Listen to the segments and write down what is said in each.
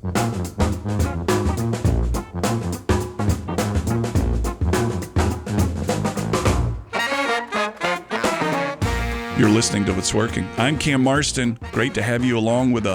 You're listening to What's Working. I'm Cam Marston. Great to have you along with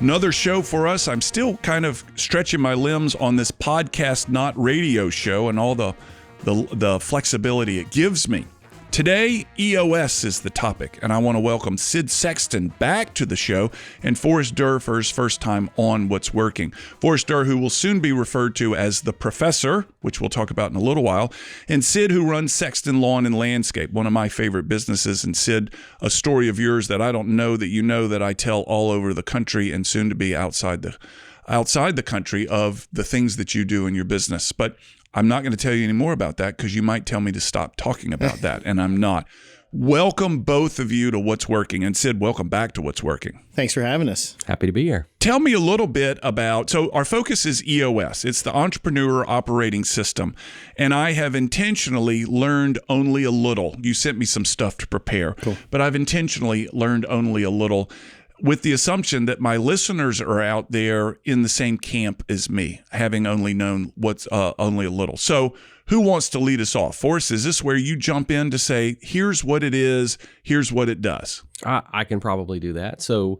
another show for us. I'm still kind of stretching my limbs on this podcast, not radio show, and all the flexibility it gives me. Today, EOS is the topic, and I want to welcome Sid Sexton back to the show and Forrest Derr for his first time on What's Working. Forrest Derr, who will soon be referred to as the Professor, which we'll talk about in a little while, and Sid, who runs Sexton Lawn and Landscape, one of my favorite businesses. And Sid, a story of yours that I don't know that you know that I tell all over the country and soon to be outside the country of the things that you do in your business. But I'm not going to tell you any more about that because you might tell me to stop talking about that, and I'm not. Welcome, both of you, to What's Working. And Sid, welcome back to What's Working. Thanks for having us. Happy to be here. Tell me a little bit about, so our focus is EOS. It's the Entrepreneur Operating System, and I have intentionally learned only a little. You sent me some stuff to prepare, Cool. But I've intentionally learned only a little, with the assumption that my listeners are out there in the same camp as me, having only known what's only a little. So who wants to lead us off? Forrest, is this where you jump in to say, here's what it is, here's what it does? I can probably do that. So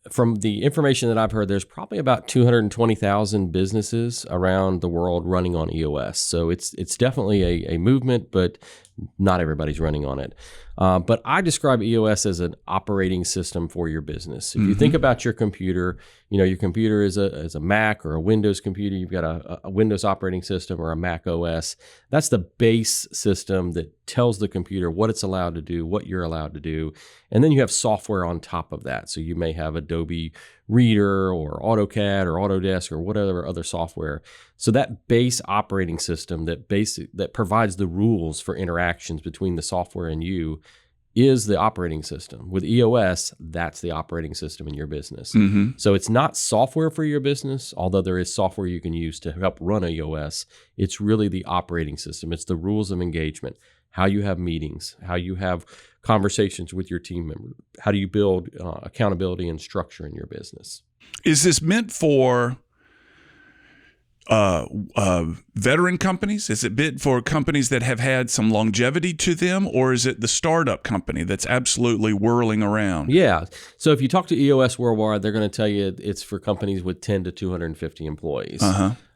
from the information that I've heard, there's probably about 220,000 businesses around the world running on EOS. So it's definitely a movement, but not everybody's running on it. But I describe EOS as an operating system for your business. If you think about your computer, your computer is a Mac or a Windows computer. You've got a Windows operating system or a Mac OS. That's the base system that tells the computer what it's allowed to do, what you're allowed to do. And then you have software on top of that. So you may have Adobe Reader or AutoCAD or Autodesk or whatever other software. So that base operating system that provides the rules for interactions between the software and you is the operating system. With EOS, that's the operating system in your business. Mm-hmm. So it's not software for your business, although there is software you can use to help run EOS. It's really the operating system. It's the rules of engagement, how you have meetings, how you have conversations with your team members, how do you build accountability and structure in your business. Is this meant for veteran companies? Is it meant for companies that have had some longevity to them, or is it the startup company that's absolutely whirling around? Yeah. So if you talk to EOS Worldwide, they're going to tell you it's for companies with 10 to 250 employees.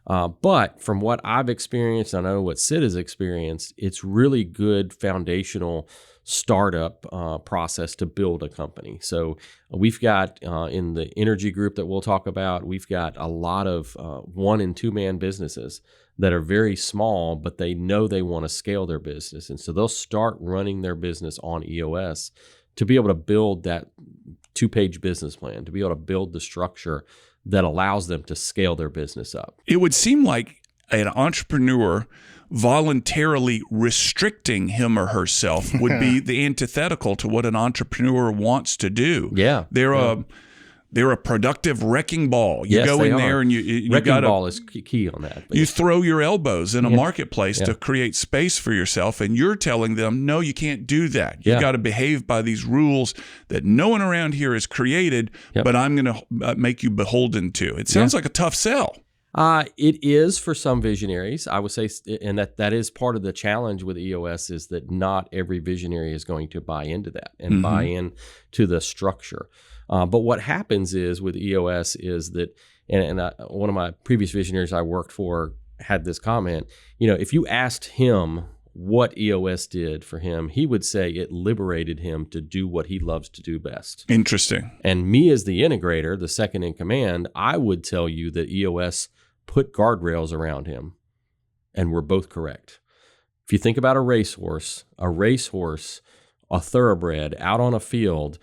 But from what I've experienced, I know what Sid has experienced, it's really good foundational startup process to build a company. So we've got in the energy group that we'll talk about, we've got a lot of 1- and 2-man businesses that are very small, but they know they want to scale their business. And so they'll start running their business on EOS to be able to build that 2-page business plan, to be able to build the structure that allows them to scale their business up. It would seem like an entrepreneur voluntarily restricting him or herself would be the antithetical to what an entrepreneur wants to do. Yeah. They're a productive wrecking ball. You Yes, go they in are. there and you Wrecking got ball is key on that. you throw your elbows in a marketplace Yeah. to create space for yourself, and you're telling them, no, you can't do that. You've Yeah. got to behave by these rules that no one around here has created, but I'm going to make you beholden to. It sounds like a tough sell. It is for some visionaries, I would say, and that is part of the challenge with EOS is that not every visionary is going to buy into that and buy into the structure. But what happens is with EOS is that, and one of my previous visionaries I worked for had this comment, if you asked him what EOS did for him, he would say it liberated him to do what he loves to do best. Interesting. And me as the integrator, the second in command, I would tell you that EOS put guardrails around him, and we're both correct. If you think about a racehorse, a thoroughbred out on a field,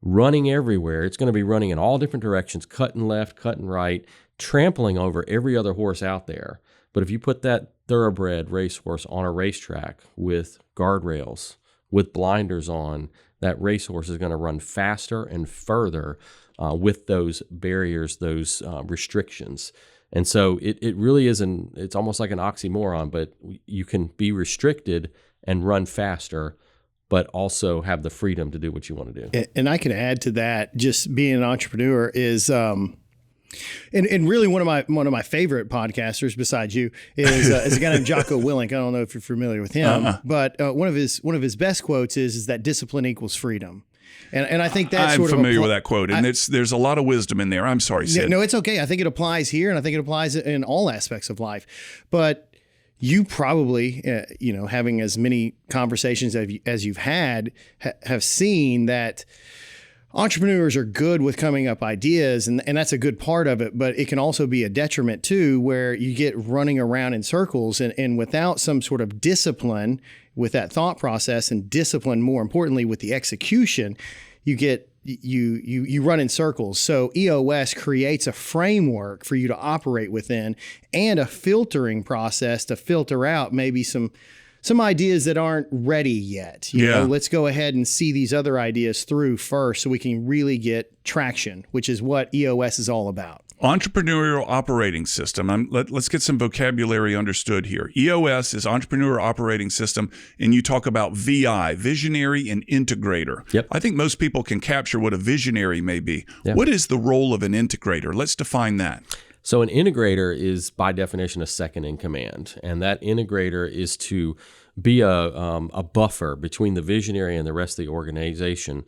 running everywhere, it's going to be running in all different directions, cutting left, cutting right, trampling over every other horse out there. But if you put that thoroughbred racehorse on a racetrack with guardrails, with blinders on, that racehorse is going to run faster and further with those barriers, those restrictions. And so it really it's almost like an oxymoron, but you can be restricted and run faster, but also have the freedom to do what you want to do. And I can add to that, just being an entrepreneur is And really one of my favorite podcasters besides you is a guy named Jocko Willink. I don't know if you're familiar with him, but one of his best quotes is that discipline equals freedom. And I think that's I'm familiar with that quote, and there's a lot of wisdom in there. I'm sorry, Sid. No, it's okay. I think it applies here, and I think it applies in all aspects of life. But you probably, having as many conversations as you've had, have seen that entrepreneurs are good with coming up ideas, and that's a good part of it, but it can also be a detriment too, where you get running around in circles and without some sort of discipline with that thought process, and discipline, more importantly, with the execution, you run in circles. So EOS creates a framework for you to operate within, and a filtering process to filter out maybe some ideas that aren't ready yet. You know, let's go ahead and see these other ideas through first so we can really get traction, which is what EOS is all about. Entrepreneurial Operating System. Let's get some vocabulary understood here. EOS is Entrepreneurial Operating System, and you talk about VI, Visionary and Integrator. Yep. I think most people can capture what a visionary may be. Yep. What is the role of an integrator? Let's define that. So an integrator is, by definition, a second in command, and that integrator is to be a buffer between the visionary and the rest of the organization.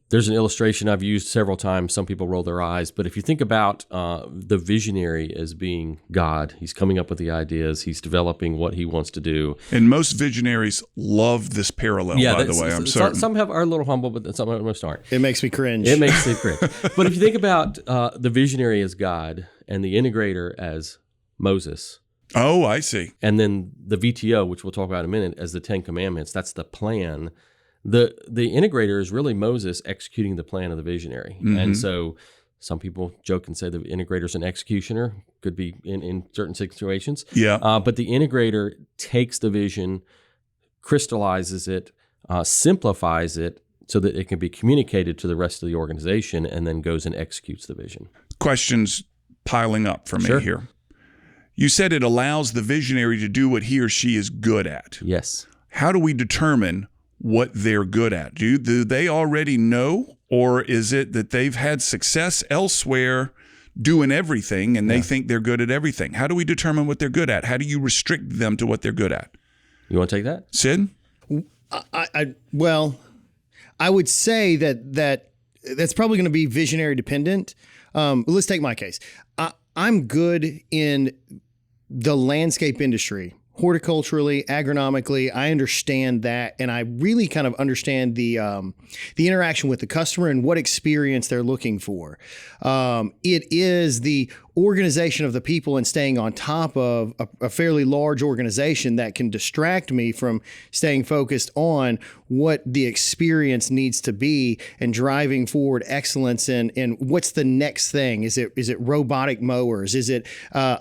There's an illustration I've used several times. Some people roll their eyes, but if you think about the visionary as being God, he's coming up with the ideas, he's developing what he wants to do. And most visionaries love this parallel, by the way, I'm certain. Some are a little humble, but most aren't. It makes me cringe. It makes me cringe. But if you think about the visionary as God and the integrator as Moses. Oh, I see. And then the VTO, which we'll talk about in a minute, as the 10 Commandments, that's the plan. The integrator is really Moses executing the plan of the visionary. Mm-hmm. And so some people joke and say the integrator is an executioner, could be in certain situations. Yeah. But the integrator takes the vision, crystallizes it, simplifies it so that it can be communicated to the rest of the organization, and then goes and executes the vision. Questions piling up for me here. You said it allows the visionary to do what he or she is good at. Yes. How do we determine what they're good at? Do they already know, or is it that they've had success elsewhere doing everything and they think they're good at everything? How do we determine what they're good at? How do you restrict them to what they're good at? You want to take that? Sid? I would say that's probably going to be visionary dependent. Let's take my case. I'm good in the landscape industry. Horticulturally, agronomically, I understand that, and I really kind of understand the interaction with the customer and what experience they're looking for. It is the organization of the people and staying on top of a fairly large organization that can distract me from staying focused on what the experience needs to be and driving forward excellence and what's the next thing. Is it robotic mowers? Is it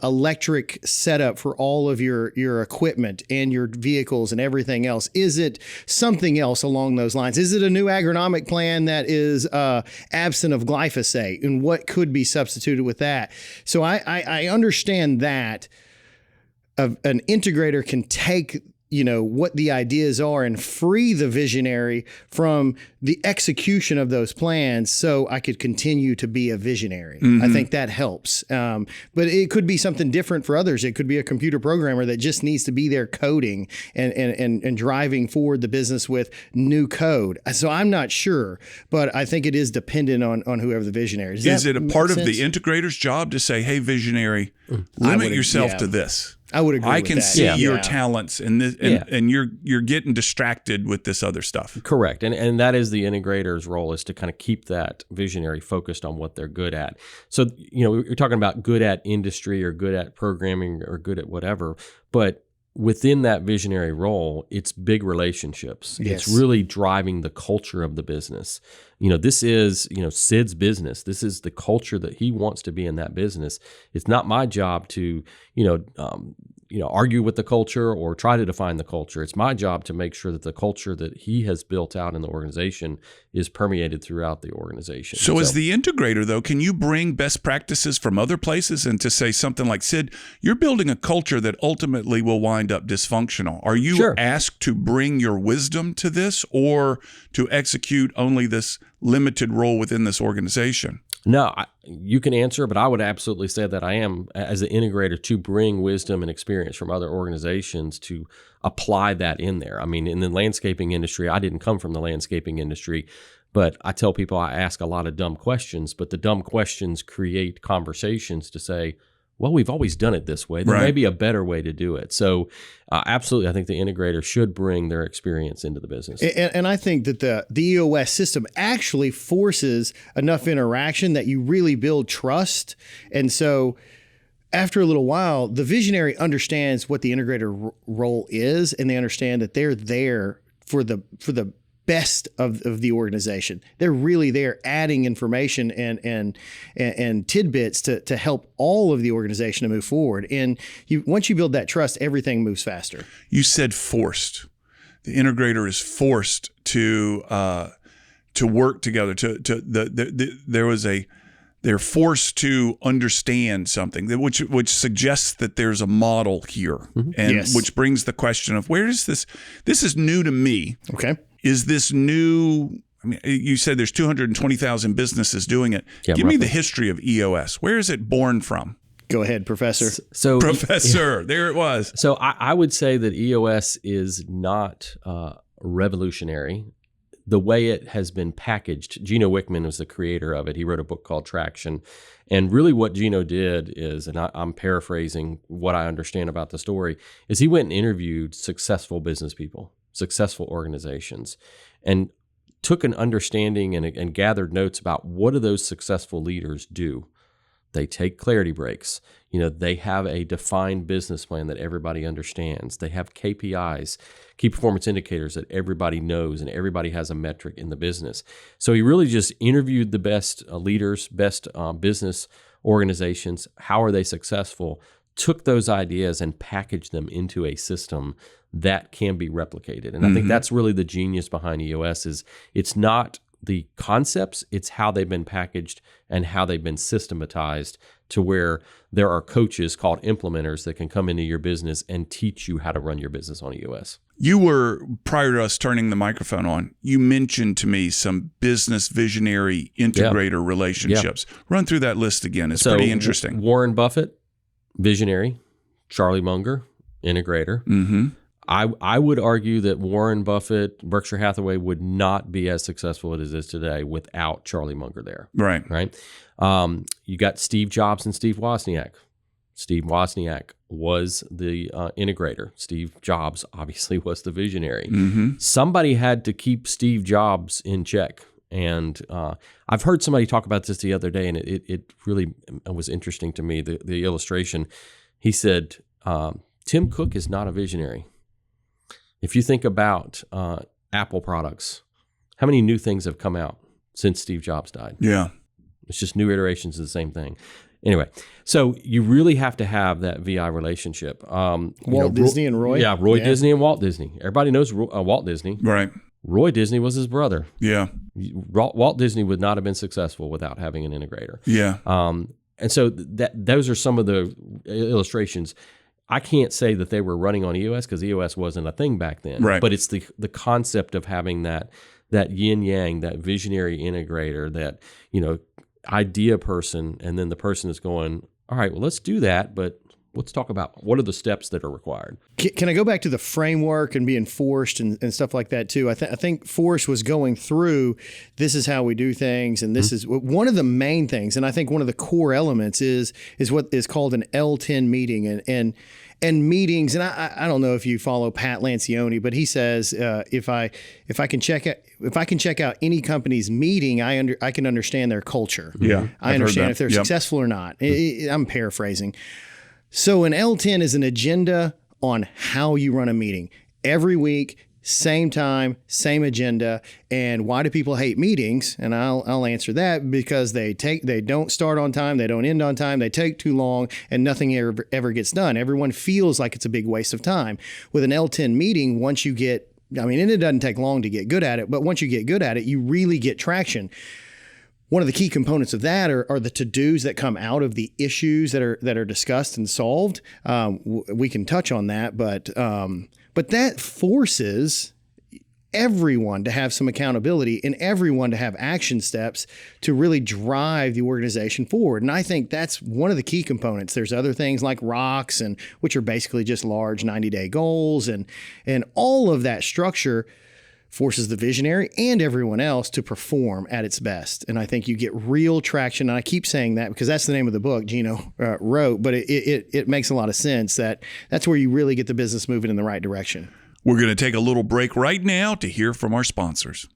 electric setup for all of your equipment and your vehicles and everything else? Is it something else along those lines? Is it a new agronomic plan that is absent of glyphosate, and what could be substituted with that? So I understand that an integrator can take what the ideas are and free the visionary from the execution of those plans so I could continue to be a visionary. Mm-hmm. I think that helps. But it could be something different for others. It could be a computer programmer that just needs to be there coding and driving forward the business with new code. So I'm not sure, but I think it is dependent on whoever the visionary is. Is it a part of the integrator's job to say, hey, visionary, limit yourself to this? I would agree. I can see your talents and this, and you're getting distracted with this other stuff. Correct, and that is the integrator's role, is to kind of keep that visionary focused on what they're good at. So we're talking about good at industry or good at programming or good at whatever, but within that visionary role, it's big relationships. Yes. It's really driving the culture of the business. This is, Sid's business. This is the culture that he wants to be in that business. It's not my job to, argue with the culture or try to define the culture. It's my job to make sure that the culture that he has built out in the organization is permeated throughout the organization. So as the integrator, though, can you bring best practices from other places and to say something like, Sid, you're building a culture that ultimately will wind up dysfunctional. Are you asked to bring your wisdom to this, or to execute only this limited role within this organization? No, you can answer, but I would absolutely say that I am, as an integrator, to bring wisdom and experience from other organizations to apply that in there. I mean, in the landscaping industry, I didn't come from the landscaping industry, but I tell people I ask a lot of dumb questions, but the dumb questions create conversations to say, well, we've always done it this way. There may be a better way to do it. So absolutely, I think the integrator should bring their experience into the business. And I think that the EOS system actually forces enough interaction that you really build trust. And so after a little while, the visionary understands what the integrator role is, and they understand that they're there for the best of the organization. They're really there adding information and tidbits to help all of the organization to move forward. And once you build that trust, everything moves faster. You said forced. The integrator is forced to work together. They're forced to understand something, which suggests that there's a model here, and which brings the question of where is this? This is new to me. Okay. Is this new? I mean, you said there's 220,000 businesses doing it. Yeah, Give me the history of EOS. Where is it born from? Go ahead, Professor. Professor, there it was. So I would say that EOS is not revolutionary. The way it has been packaged, Gino Wickman was the creator of it. He wrote a book called Traction. And really what Gino did is, and I'm paraphrasing what I understand about the story, is he went and interviewed successful business people, successful organizations, and took an understanding and gathered notes about what do those successful leaders do. They take clarity breaks. They have a defined business plan that everybody understands. They have KPIs, key performance indicators that everybody knows, and everybody has a metric in the business. So he really just interviewed the best leaders, best business organizations. How are they successful? Took those ideas and packaged them into a system that can be replicated. And I think that's really the genius behind EOS is it's not the concepts, it's how they've been packaged and how they've been systematized to where there are coaches called implementers that can come into your business and teach you how to run your business on EOS. You were, prior to us turning the microphone on, you mentioned to me some business visionary integrator relationships. Run through that list again. It's pretty interesting. Warren Buffett, visionary. Charlie Munger, integrator. Mm-hmm. I would argue that Warren Buffett, Berkshire Hathaway would not be as successful as it is today without Charlie Munger there. Right. You got Steve Jobs and Steve Wozniak. Steve Wozniak was the integrator. Steve Jobs obviously was the visionary. Mm-hmm. Somebody had to keep Steve Jobs in check. And I've heard somebody talk about this the other day, and it really was interesting to me, the illustration. He said, Tim Cook is not a visionary. If you think about Apple products, how many new things have come out since Steve Jobs died? Yeah. It's just new iterations of the same thing. Anyway, so you really have to have that VI relationship. Walt Disney and Roy? Yeah, Roy Disney and Walt Disney. Everybody knows Walt Disney. Right. Roy Disney was his brother. Yeah. Walt Disney would not have been successful without having an integrator. Yeah. And so those are some of the illustrations. I can't say that they were running on EOS because EOS wasn't a thing back then. Right. But it's the concept of having that yin yang, that visionary integrator, that idea person, and then the person is going, all right, well, let's do that, but let's talk about what are the steps that are required. Can I go back to the framework and being forced and stuff like that too? I think Forrest was going through, this is how we do things, and this is one of the main things. And I think one of the core elements is what is called an L10 meeting and meetings. And I don't know if you follow Pat Lancioni, but he says if I can check out any company's meeting, I can understand their culture. Yeah, I understand if they're successful or not. I'm paraphrasing. So an L10 is an agenda on how you run a meeting. Every week, same time, same agenda. And why do people hate meetings? And I'll answer that because they don't start on time, they don't end on time, they take too long, and nothing ever gets done. Everyone feels like it's a big waste of time. With an L10 meeting, and it doesn't take long to get good at it, but once you get good at it, you really get traction. One of the key components of that are the to-dos that come out of the issues that are discussed and solved. We can touch on that, but that forces everyone to have some accountability and everyone to have action steps to really drive the organization forward. And I think that's one of the key components. There's other things like rocks, and which are basically just large 90-day goals, and all of that structure forces the visionary and everyone else to perform at its best. And I think you get real traction. And I keep saying that because that's the name of the book Gino wrote, but it makes a lot of sense that that's where you really get the business moving in the right direction. We're going to take a little break right now to hear from our sponsors.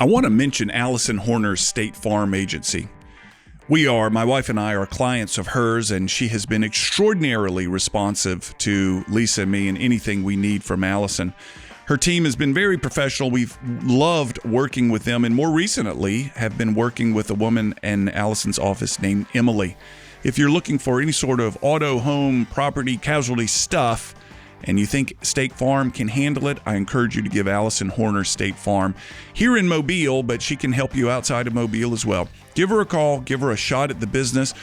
I want to mention Allison Horner's State Farm Agency. My wife and I are clients of hers, and she has been extraordinarily responsive to Lisa and me and anything we need from Allison. Her team has been very professional. We've loved working with them, and more recently have been working with a woman in Allison's office named Emily. If you're looking for any sort of auto, home, property, casualty stuff, and you think State Farm can handle it, I encourage you to give Allison Horner State Farm here in Mobile, but she can help you outside of Mobile as well. Give her a call, give her a shot at the business.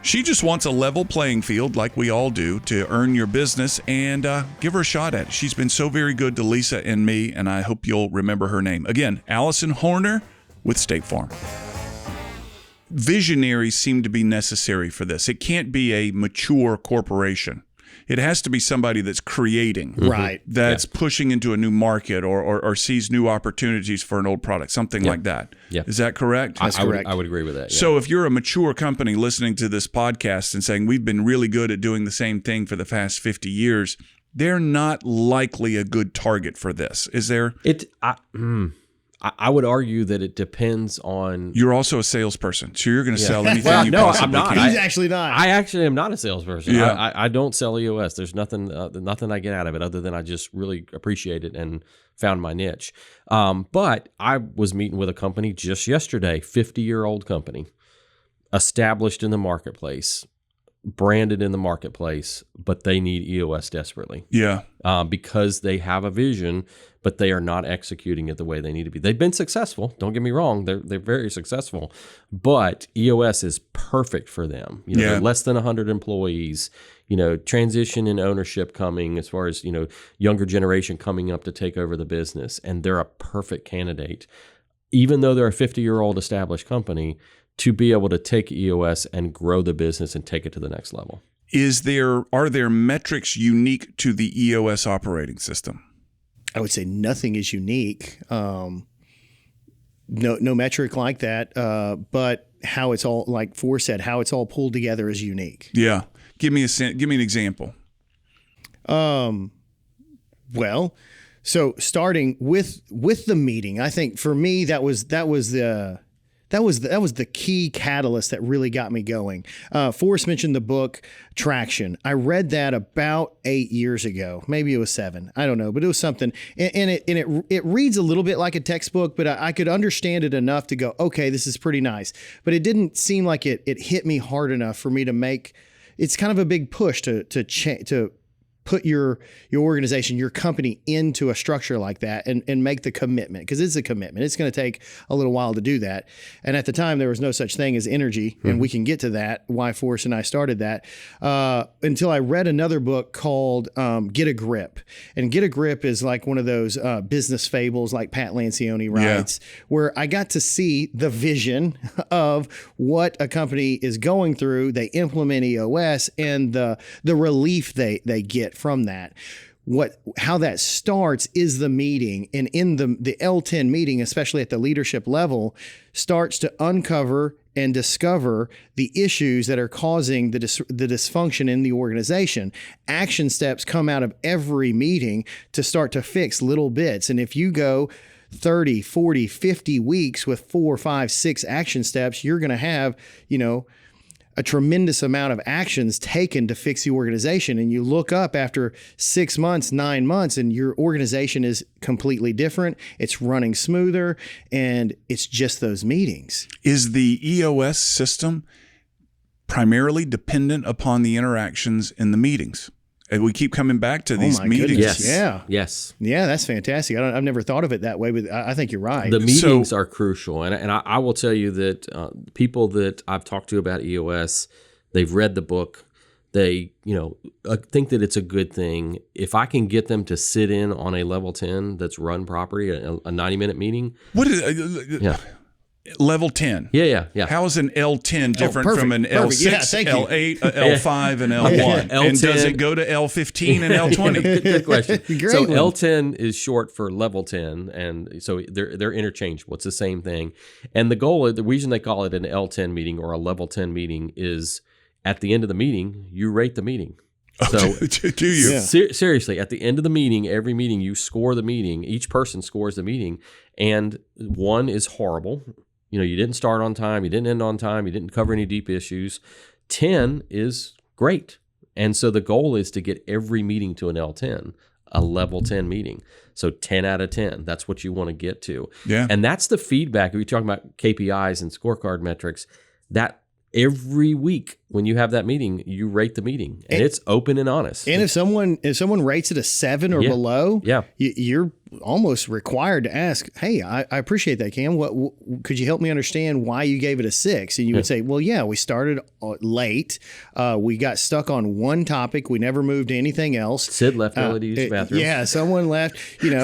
She just wants a level playing field, like we all do, to earn your business, and give her a shot at it. She's been so very good to Lisa and me, and I hope you'll remember her name. Again, Allison Horner with State Farm. Visionaries seem to be necessary for this. It can't be a mature corporation. It has to be somebody that's creating, right? That's pushing into a new market or sees new opportunities for an old product, something like that. Yeah. Is that correct? That's correct. I would agree with that. Yeah. So if you're a mature company listening to this podcast and saying, we've been really good at doing the same thing for the past 50 years, they're not likely a good target for this. Is there? I would argue that it depends on. You're also a salesperson, so you're going to sell anything Well, you no, possibly I'm not. can. He's actually not. I actually am not a salesperson. Yeah. I don't sell EOS. There's nothing I get out of it other than I just really appreciate it and found my niche. But I was meeting with a company just yesterday, 50-year-old company, established in the marketplace, branded in the marketplace, but they need EOS desperately. Yeah. Because they have a vision, but they are not executing it the way they need to be. They've been successful. Don't get me wrong. They're very successful, but EOS is perfect for them. They're less than 100 employees, transition in ownership coming as far as, younger generation coming up to take over the business. And they're a perfect candidate, even though they're a 50-year-old established company, to be able to take EOS and grow the business and take it to the next level. Are there metrics unique to the EOS operating system? I would say nothing is unique. No metric like that. But how it's all, like Forrest said, how it's all pulled together is unique. Yeah. Give me an example. Well, so starting with the meeting, I think for me that was the key catalyst that really got me going. Forrest mentioned the book Traction. I read that about 8 years ago. Maybe it was 7. I don't know, but it was something. And it reads a little bit like a textbook, but I could understand it enough to go, okay, this is pretty nice. But it didn't seem like it hit me hard enough for me to make. It's kind of a big push to put your organization, your company into a structure like that and make the commitment, because it's a commitment. It's going to take a little while to do that. And at the time, there was no such thing as energy, and we can get to that, why Forrest and I started that, until I read another book called Get a Grip. And Get a Grip is like one of those business fables like Pat Lancioni writes, where I got to see the vision of what a company is going through. They implement EOS and the relief they get from that. How that starts is the meeting, and in the L10 meeting, especially at the leadership level, starts to uncover and discover the issues that are causing the dysfunction in the organization. Action steps come out of every meeting to start to fix little bits. And if you go 30, 40, 50 weeks with 4, 5, 6 action steps, you're going to have, a tremendous amount of actions taken to fix the organization. And you look up after 6 months, 9 months, and your organization is completely different. It's running smoother, and it's just those meetings. Is the EOS system primarily dependent upon the interactions in the meetings? And we keep coming back to these meetings. Yes. Yeah. Yes. Yeah, that's fantastic. I've never thought of it that way, but I think you're right. The meetings are crucial. And I will tell you that people that I've talked to about EOS, they've read the book, They, think that it's a good thing. If I can get them to sit in on a level 10 that's run properly, a 90-minute meeting. What is yeah. Level 10? Yeah. How is an L10 different from an perfect. L6, Yeah, L8, L5, and L1? L10. And does it go to L15 and L20? Good question. Great So one. L10 is short for level 10, and so they're interchangeable. It's the same thing. And the reason they call it an L10 meeting or a level 10 meeting is at the end of the meeting, you rate the meeting. So do you? Yeah. Seriously, at the end of the meeting, every meeting, you score the meeting. Each person scores the meeting, and 1 is horrible. You didn't start on time, you didn't end on time, you didn't cover any deep issues. 10 is great. And so the goal is to get every meeting to an L10, a level 10 meeting. So 10 out of 10, that's what you want to get to. Yeah. And that's the feedback. If you're talking about KPIs and scorecard metrics, that every week when you have that meeting, you rate the meeting, and it's open and honest. And if someone rates it a 7 or below, you're almost required to ask, "Hey, I appreciate that, Cam. What could you help me understand why you gave it a 6?" And you would say, "Well, yeah, we started late. We got stuck on one topic. We never moved to anything else. Sid left early to use the bathroom. Yeah, someone left.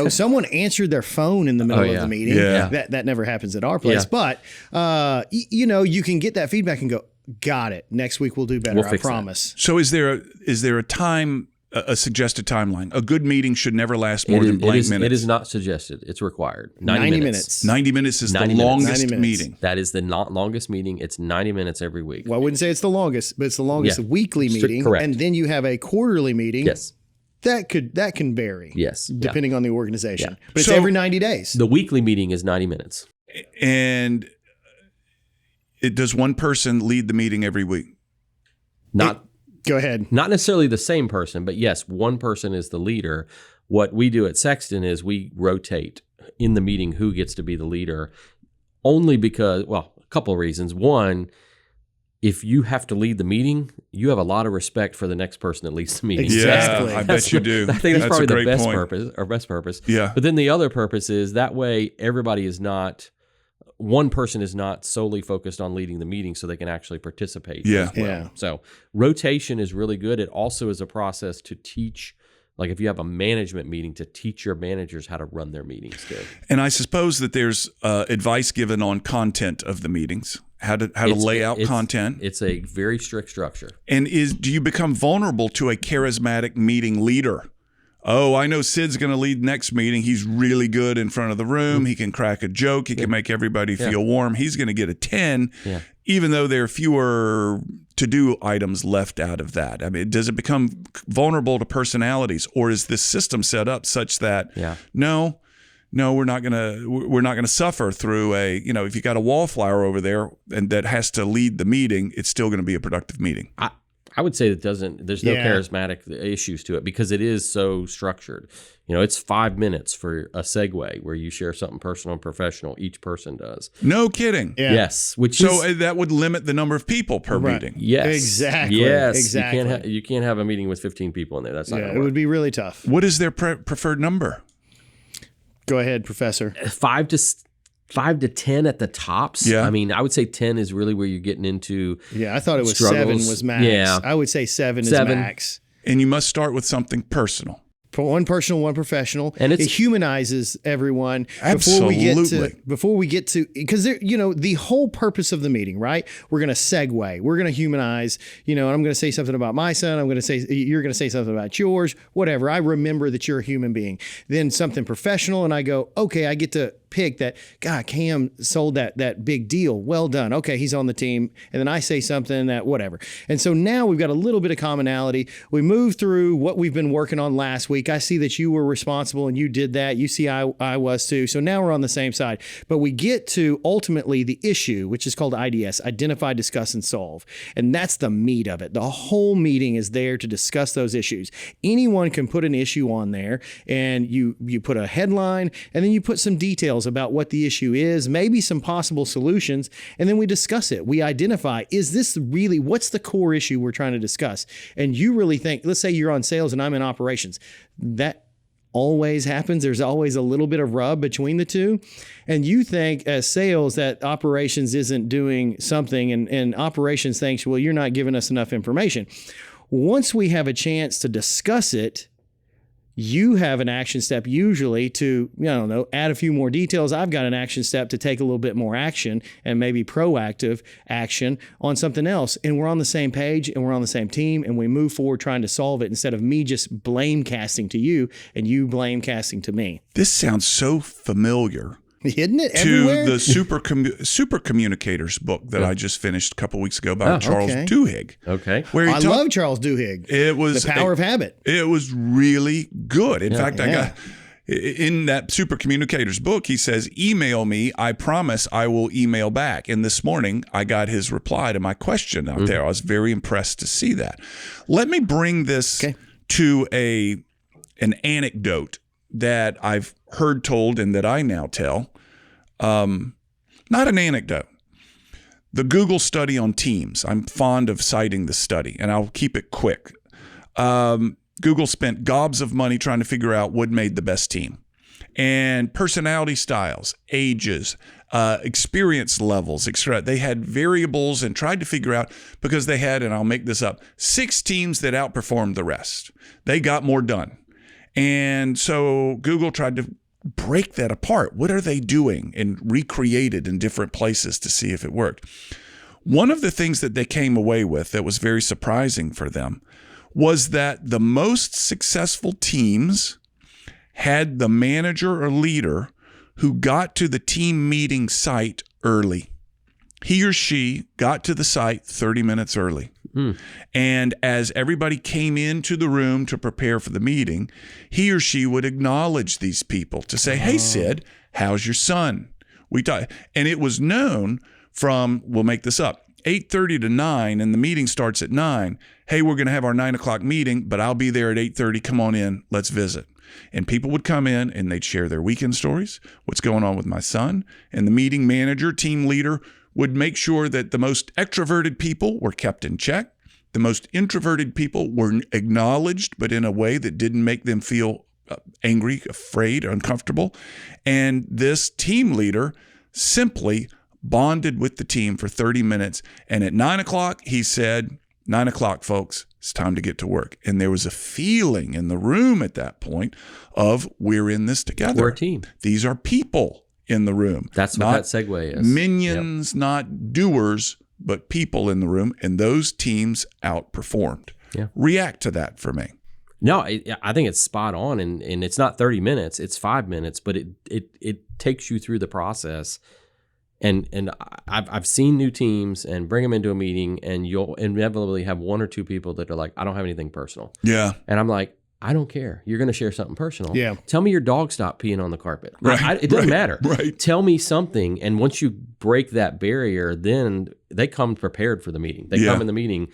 Someone answered their phone in the middle of the meeting. Yeah. That never happens at our place. But you can get that feedback and go, got it. Next week we'll do better. I promise." So is there a time, a suggested timeline? A good meeting should never last more than blank minutes. It is not suggested. It's required. 90 minutes. 90 minutes is the longest meeting. That is the longest meeting. It's 90 minutes every week. Well, I wouldn't say it's the longest, but it's the longest weekly meeting. Correct. And then you have a quarterly meeting. Yes. That can vary. Yes. Depending on the organization. Yeah. But it's every 90 days. The weekly meeting is 90 minutes. And does one person lead the meeting every week? Go ahead. Not necessarily the same person, but yes, one person is the leader. What we do at Sexton is we rotate in the meeting who gets to be the leader, only because, a couple of reasons. One, if you have to lead the meeting, you have a lot of respect for the next person that leads the meeting. Exactly. Yeah, I bet you do. I think that's probably the best point. best purpose. Yeah. But then the other purpose is that way everybody is not, one person is not solely focused on leading the meeting, so they can actually participate. Yeah. As well. Yeah. So rotation is really good. It also is a process to teach, like if you have a management meeting, to teach your managers how to run their meetings too. And I suppose that there's advice given on content of the meetings, how to lay out content. It's a very strict structure. And do you become vulnerable to a charismatic meeting leader? Oh, I know Sid's going to lead next meeting. He's really good in front of the room. He can crack a joke. He can make everybody feel warm. He's going to get a 10, even though there are fewer to-do items left out of that. I mean, does it become vulnerable to personalities, or is this system set up such that no, we're not going to suffer through if you got a wallflower over there and that has to lead the meeting, it's still going to be a productive meeting. I would say there's no charismatic issues to it because it is so structured. It's 5 minutes for a segue where you share something personal and professional. Each person does. No kidding. Yeah. Yes. That would limit the number of people per meeting. Yes. Exactly. Yes. Exactly. You can't have a meeting with 15 people in there. That's not going to work. It would be really tough. What is their preferred number? Go ahead, Professor. 5 to 10 at the tops. Yeah. I mean, I would say 10 is really where you're getting into. Yeah, I thought it was struggles. 7 was max. Yeah. I would say 7 is max. And you must start with something personal. One personal, one professional, and it humanizes everyone. Absolutely. Before we get to, because the whole purpose of the meeting, right? We're going to segue. We're going to humanize. I'm going to say something about my son. You're going to say something about yours. Whatever. I remember that you're a human being. Then something professional, and I go, okay, I get to pick that. God, Cam sold that big deal. Well done. Okay, he's on the team. And then I say something that whatever. And so now we've got a little bit of commonality. We move through what we've been working on last week. I see that you were responsible and you did that. You see I was too. So now we're on the same side. But we get to ultimately the issue, which is called IDS, identify, discuss, and solve. And that's the meat of it. The whole meeting is there to discuss those issues. Anyone can put an issue on there, and you put a headline, and then you put some details about what the issue is, maybe some possible solutions, and then we discuss it. We identify, is this really, what's the core issue we're trying to discuss? And you really think, let's say you're on sales and I'm in operations. That always happens. There's always a little bit of rub between the two. And you think as sales that operations isn't doing something, and operations thinks, well, you're not giving us enough information. Once we have a chance to discuss it, you have an action step usually to, add a few more details. I've got an action step to take a little bit more action and maybe proactive action on something else. And we're on the same page and we're on the same team and we move forward trying to solve it instead of me just blame casting to you and you blame casting to me. This sounds so familiar. Isn't it? To Everywhere? the Super Communicators book that I just finished a couple weeks ago by Charles Duhigg. Okay. Where I love Charles Duhigg. It was The Power of Habit. It was really good. In fact, I got in that Super Communicators book, he says, email me. I promise I will email back. And this morning, I got his reply to my question out there. I was very impressed to see that. Let me bring this to an anecdote that I've heard told and that I now tell. Not an anecdote. The Google study on teams. I'm fond of citing the study, and I'll keep it quick. Google spent gobs of money trying to figure out what made the best team. And personality styles, ages, experience levels, etc. They had variables and tried to figure out, because they had, and I'll make this up, 6 teams that outperformed the rest. They got more done. And so Google tried to break that apart. What are they doing? And recreate it in different places to see if it worked. One of the things that they came away with that was very surprising for them was that the most successful teams had the manager or leader who got to the team meeting site early. He or she got to the site 30 minutes early. And as everybody came into the room to prepare for the meeting, he or she would acknowledge these people to say, hey, Sid, how's your son? And it was known from, we'll make this up, 8:30 to 9, and the meeting starts at 9. Hey, we're going to have our 9 o'clock meeting, but I'll be there at 8:30. Come on in. Let's visit. And people would come in and they'd share their weekend stories, what's going on with my son. And the meeting manager, team leader, would make sure that the most extroverted people were kept in check. The most introverted people were acknowledged, but in a way that didn't make them feel angry, afraid, uncomfortable. And this team leader simply bonded with the team for 30 minutes. And at 9 o'clock, he said, 9 o'clock, folks, it's time to get to work. And there was a feeling in the room at that point of, we're in this together. We're a team. These are people in the room. That's what that segue is. Minions, not doers, but people in the room. And those teams outperformed. Yeah. React to that for me. No, I think it's spot on. And it's not 30 minutes, it's 5 minutes, but it takes you through the process. And I've seen new teams and bring them into a meeting, and you'll inevitably have 1 or 2 people that are like, I don't have anything personal. Yeah. And I'm like, I don't care. You're going to share something personal. Yeah. Tell me your dog stopped peeing on the carpet. Right. It doesn't matter. Right. Tell me something. And once you break that barrier, then they come prepared for the meeting. They come in the meeting.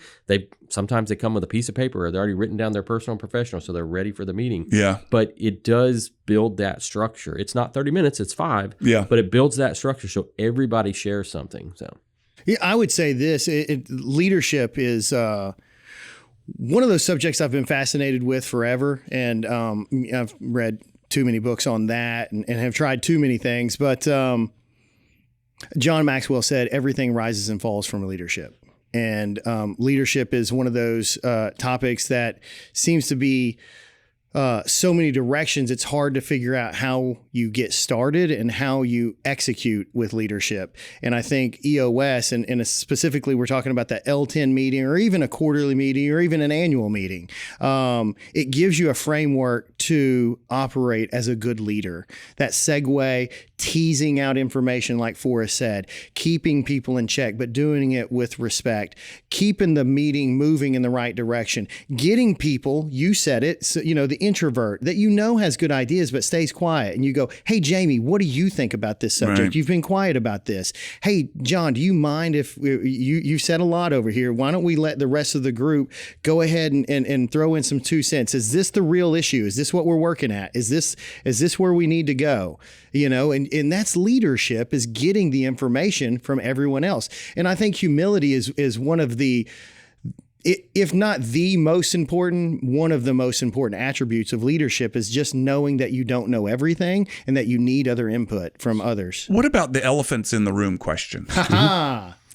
Sometimes they come with a piece of paper, or they're already written down their personal and professional, so they're ready for the meeting. Yeah. But it does build that structure. It's not 30 minutes, it's 5. Yeah. But it builds that structure so everybody shares something. So yeah, I would say this, leadership is one of those subjects I've been fascinated with forever. And I've read too many books on that and have tried too many things. But John Maxwell said, everything rises and falls from leadership. And leadership is one of those topics that seems to be so many directions. It's hard to figure out how you get started and how you execute with leadership. And I think EOS, and specifically we're talking about that L10 meeting, or even a quarterly meeting, or even an annual meeting. It gives you a framework to operate as a good leader. That segue, teasing out information like Forrest said, keeping people in check, but doing it with respect, keeping the meeting moving in the right direction, getting people, you said it, so, the introvert that has good ideas but stays quiet, and you go, hey Jamie, what do you think about this subject? Right. You've been quiet about this. Hey John, do you mind if you said a lot over here? Why don't we let the rest of the group go ahead and throw in some 2 cents? Is this the real issue? Is this what we're working at? Is this where we need to go? And that's leadership, is getting the information from everyone else. And I think humility is one of the, if not the most important, one of the most important attributes of leadership, is just knowing that you don't know everything and that you need other input from others. What about the elephants in the room question?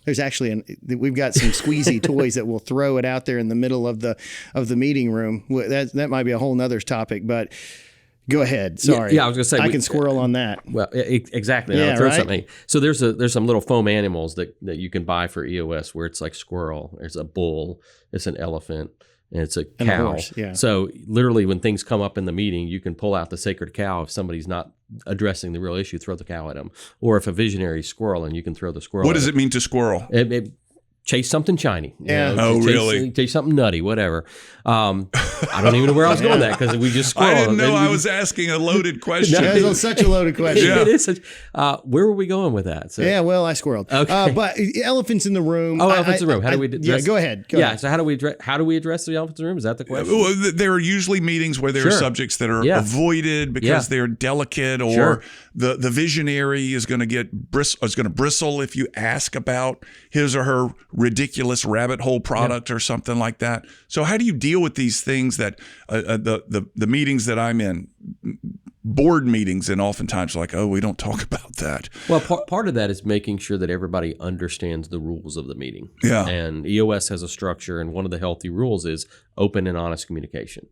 There's actually we've got some squeezy toys that we'll throw it out there in the middle of the meeting room. That might be a whole nother topic, but go ahead. Sorry. Yeah, I was going to say I can squirrel on that. Well, exactly. Yeah, I'll throw right? something. So there's some little foam animals that you can buy for EOS where it's like squirrel, there's a bull, it's an elephant, and it's a cow. And a horse, yeah. So literally when things come up in the meeting, you can pull out the sacred cow. If somebody's not addressing the real issue, throw the cow at them. Or if a visionary is squirreling, you can throw the squirrel. What does it mean to squirrel? Chase something shiny. Yeah. Really? Chase something nutty, whatever. I don't even know where I was going with that because we just squirrel. I didn't know I was asking a loaded question. That is such a loaded question. Yeah. It is such, where were we going with that? So, Yeah, well, I squirreled. Okay. But elephants in the room. Oh, elephants in the room. How do we address? Yeah, go ahead. Go ahead. So how do we address the elephants in the room? Is that the question? Well, there are usually meetings where there are Sure. subjects that are Yeah. avoided because Yeah. they're delicate, or Sure. the visionary is going to bristle if you ask about his or her ridiculous rabbit hole product or something like that. So how do you deal with these things that the meetings that I'm in, board meetings, and oftentimes like, oh, we don't talk about that. Well, part of that is making sure that everybody understands the rules of the meeting. Yeah. And EOS has a structure, and one of the healthy rules is open and honest communication.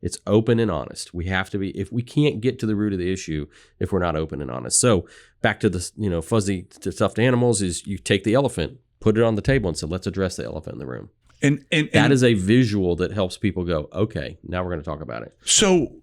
It's open and honest. We have to be, if we can't get to the root of the issue if we're not open and honest. So back to the fuzzy stuffed animals is you take the elephant, put it on the table and say, let's address the elephant in the room. And That is a visual that helps people go, okay, now we're going to talk about it. So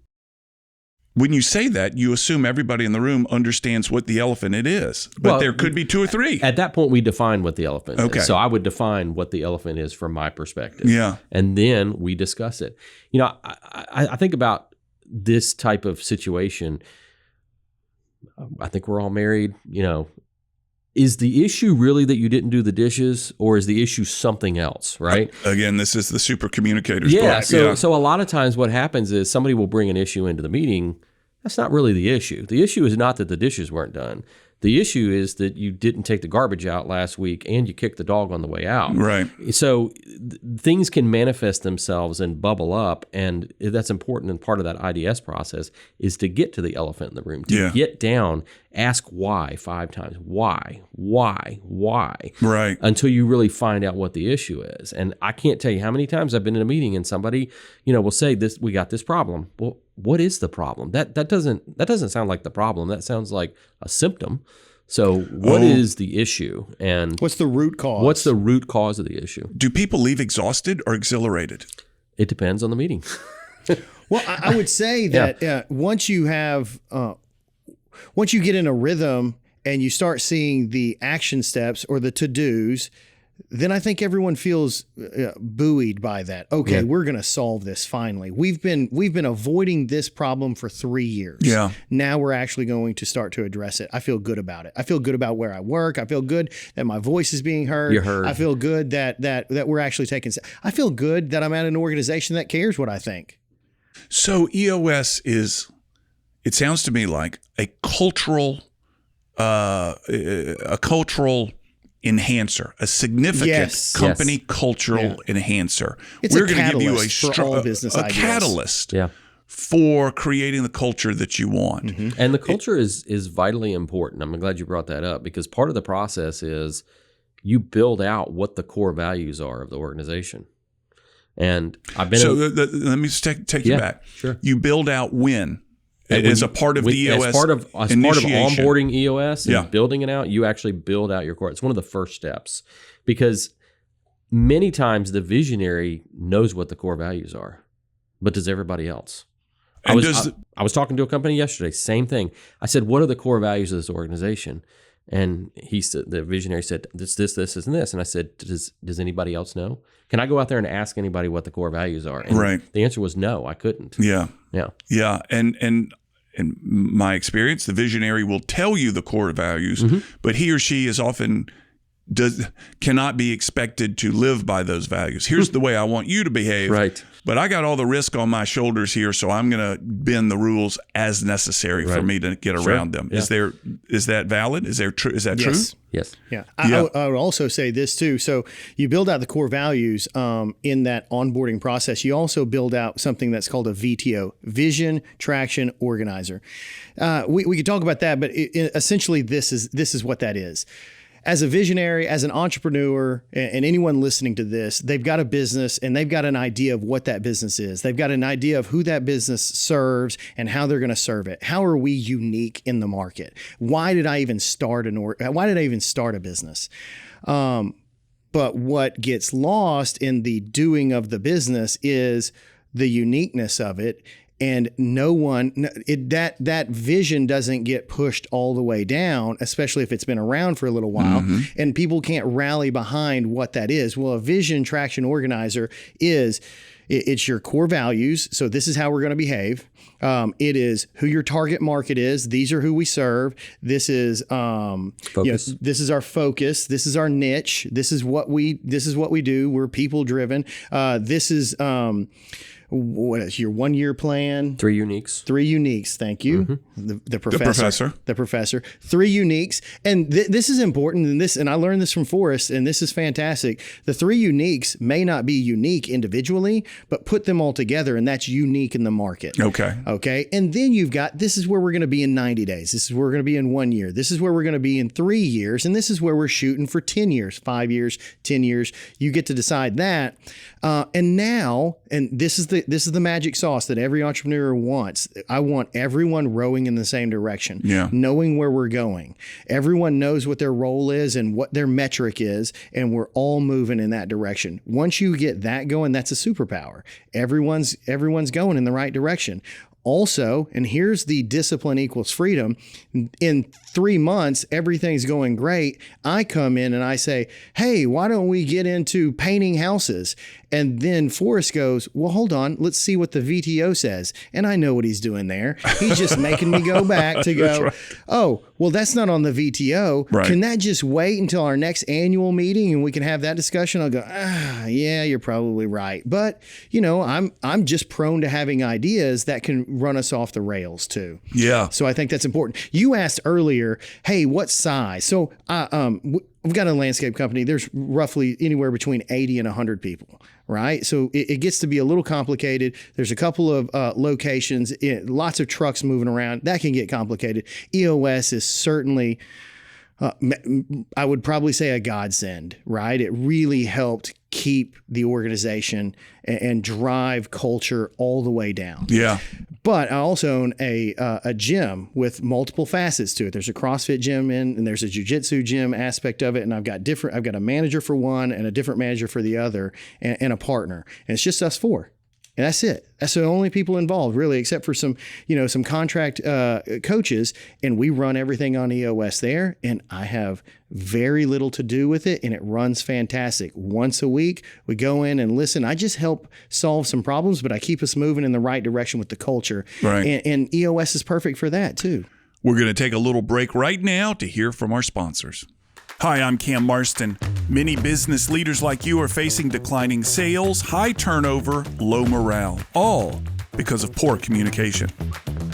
when you say that, you assume everybody in the room understands what the elephant it is, but Well, there could be two or three. At that point, we define what the elephant Okay. is. So I would define what the elephant is from my perspective. Yeah. And then we discuss it. I think about this type of situation. I think we're all married. Is the issue really that you didn't do the dishes, or is the issue something else, right? Again, this is the super communicator's Yeah. book. So a lot of times what happens is somebody will bring an issue into the meeting. That's not really the issue. The issue is not that the dishes weren't done. The issue is that you didn't take the garbage out last week and you kicked the dog on the way out. Right. So things can manifest themselves and bubble up, and that's important. And part of that IDS process is to get to the elephant in the room, to get down, ask why 5 times, why, Right. until you really find out what the issue is. And I can't tell you how many times I've been in a meeting and somebody, will say this, we got this problem. Well, what is the problem? That doesn't sound like the problem. That sounds like a symptom. So what is the issue? And What's the root cause? what's the root cause of the issue? Do people leave exhausted or exhilarated? It depends on the meeting. Well, I would say that once you get in a rhythm and you start seeing the action steps or the to-dos, then I think everyone feels buoyed by that. Okay, we're going to solve this finally. We've been avoiding this problem for 3 years. Yeah. Now we're actually going to start to address it. I feel good about it. I feel good about where I work. I feel good that my voice is being heard. You're heard. I feel good that we're actually taking. I feel good that I'm at an organization that cares what I think. So EOS is, it sounds to me like a cultural enhancer, a significant company cultural enhancer. It's We're a going to give you catalyst for all business ideas. catalyst Yeah. for creating the culture that you want. Mm-hmm. And the culture is vitally important. I'm glad you brought that up, because part of the process is you build out what the core values are of the organization. And I've been let me just take you back. Sure. You build out when as a part of the EOS as part of initiation. onboarding EOS and Yeah. building it out, you actually build out your core. It's one of the first steps, because many times the visionary knows what the core values are, but does everybody else? I was talking to a company yesterday, same thing. I said, what are the core values of this organization? And he said, the visionary said, this, and this. And I said, does anybody else know? Can I go out there and ask anybody what the core values are? And Right. the answer was no, I couldn't. Yeah. Yeah. Yeah. And in my experience, the visionary will tell you the core values, but he or she is often cannot be expected to live by those values. Here's the way I want you to behave. Right. But I got all the risk on my shoulders here, so I'm going to bend the rules as necessary for me to get around them. Yeah. Is that valid? Is that true? Yes. Yeah. I would also say this too. So you build out the core values in that onboarding process. You also build out something that's called a VTO, Vision Traction Organizer. We could talk about that, but essentially this is what that is. as a visionary, as an entrepreneur, and anyone listening to this, they've got a business and they've got an idea of what that business is. They've got an idea of who that business serves and how they're going to serve it. How are we unique in the market? Why did I even start a business? But what gets lost in the doing of the business is the uniqueness of it. And that vision doesn't get pushed all the way down, especially if it's been around for a little while, and people can't rally behind what that is. Well, a vision traction organizer it's your core values. So this is how we're going to behave. It is who your target market is. These are who we serve. This is this is our focus. This is our niche. This is what we do. We're people driven. This is what is your 1 year plan? 3 uniques. 3 uniques. Thank you. The professor. 3 uniques. And this is important. And I learned this from Forrest, and this is fantastic. The 3 uniques may not be unique individually, but put them all together, and that's unique in the market. Okay. And then you've got, this is where we're going to be in 90 days. This is where we're going to be in 1 year. This is where we're going to be in 3 years. And this is where we're shooting for 10 years, 5 years, 10 years. You get to decide that. And this is the magic sauce that every entrepreneur wants. I want everyone rowing in the same direction, knowing where we're going. Everyone knows what their role is and what their metric is, and we're all moving in that direction. Once you get that going, that's a superpower. Everyone's going in the right direction. Also, and here's the discipline equals freedom. In 3 months, everything's going great. I come in and I say, hey, why don't we get into painting houses? And then Forrest goes, well, hold on. Let's see what the VTO says. And I know what he's doing there. He's just making me go back to go, oh, well, that's not on the VTO. Right. Can that just wait until our next annual meeting and we can have that discussion? I'll go, yeah, you're probably right. But, I'm just prone to having ideas that can run us off the rails too. Yeah. So I think that's important. You asked earlier, hey, what size? So we've got a landscape company. There's roughly anywhere between 80 and 100 people, right? So it gets to be a little complicated. There's a couple of locations, lots of trucks moving around. That can get complicated. EOS is certainly, I would probably say, a godsend, right? It really helped keep the organization and drive culture all the way down. Yeah. But I also own a gym with multiple facets to it. There's a CrossFit gym and there's a jiu-jitsu gym aspect of it. And I've got a manager for one and a different manager for the other and a partner. And it's just us 4. And that's it. That's the only people involved, really, except for some contract coaches. And we run everything on EOS there. And I have very little to do with it. And it runs fantastic. Once a week, we go in and listen. I just help solve some problems, but I keep us moving in the right direction with the culture. Right. And EOS is perfect for that, too. We're going to take a little break right now to hear from our sponsors. Hi, I'm Cam Marston. Many business leaders like you are facing declining sales, high turnover, low morale, all because of poor communication.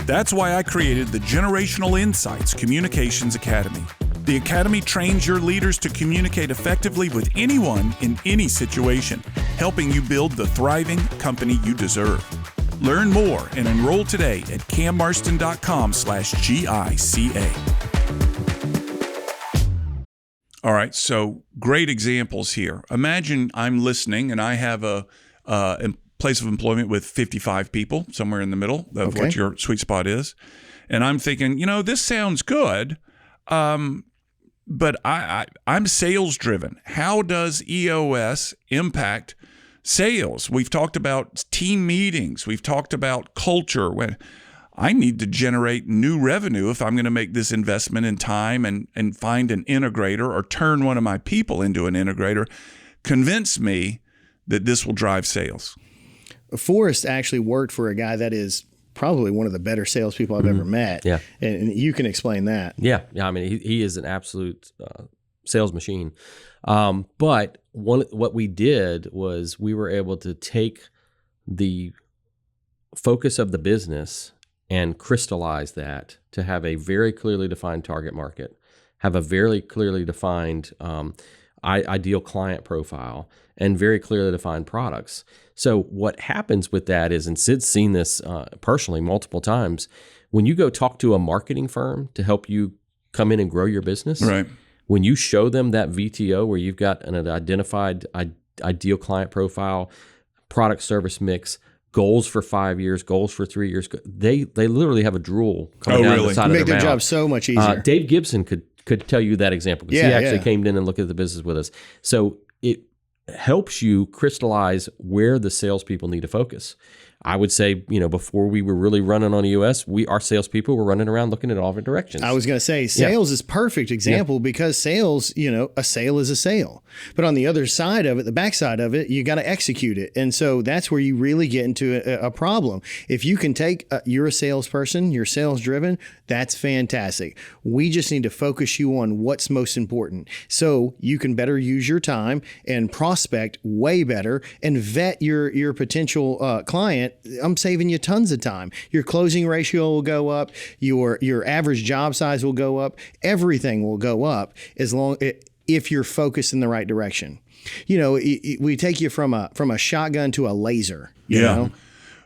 That's why I created the Generational Insights Communications Academy. The Academy trains your leaders to communicate effectively with anyone in any situation, helping you build the thriving company you deserve. Learn more and enroll today at cammarston.com/GICA. All right, so great examples here. Imagine I'm listening and I have a place of employment with 55 people, somewhere in the middle of what your sweet spot is. And I'm thinking, this sounds good, but I'm sales driven. How does EOS impact sales? We've talked about team meetings. We've talked about culture. When I need to generate new revenue if I'm going to make this investment in time and find an integrator or turn one of my people into an integrator. Convince me that this will drive sales. Forrest actually worked for a guy that is probably one of the better salespeople I've ever met. Yeah. And you can explain that. Yeah. I mean, he is an absolute sales machine. But what we did was we were able to take the focus of the business and crystallize that to have a very clearly defined target market, have a very clearly defined ideal client profile, and very clearly defined products. So what happens with that is, and Sid's seen this personally multiple times, when you go talk to a marketing firm to help you come in and grow your business, right? when you show them that VTO where you've got an identified ideal client profile, product service mix, goals for 5 years, goals for 3 years, they literally have a drool coming down the side of their mouth. Make their job so much easier. Dave Gibson could tell you that example because he actually came in and looked at the business with us. So it helps you crystallize where the salespeople need to focus. I would say, before we were really running on EOS, our salespeople were running around looking in all different directions. I was going to say sales is perfect example because sales, a sale is a sale. But on the other side of it, the backside of it, you got to execute it. And so that's where you really get into a problem. If you can you're a salesperson, you're sales driven, that's fantastic. We just need to focus you on what's most important. So you can better use your time and prospect way better and vet your potential client. I'm saving you tons of time. Your closing ratio will go up. Your average job size will go up. Everything will go up if you're focused in the right direction. We take you from a shotgun to a laser. You know?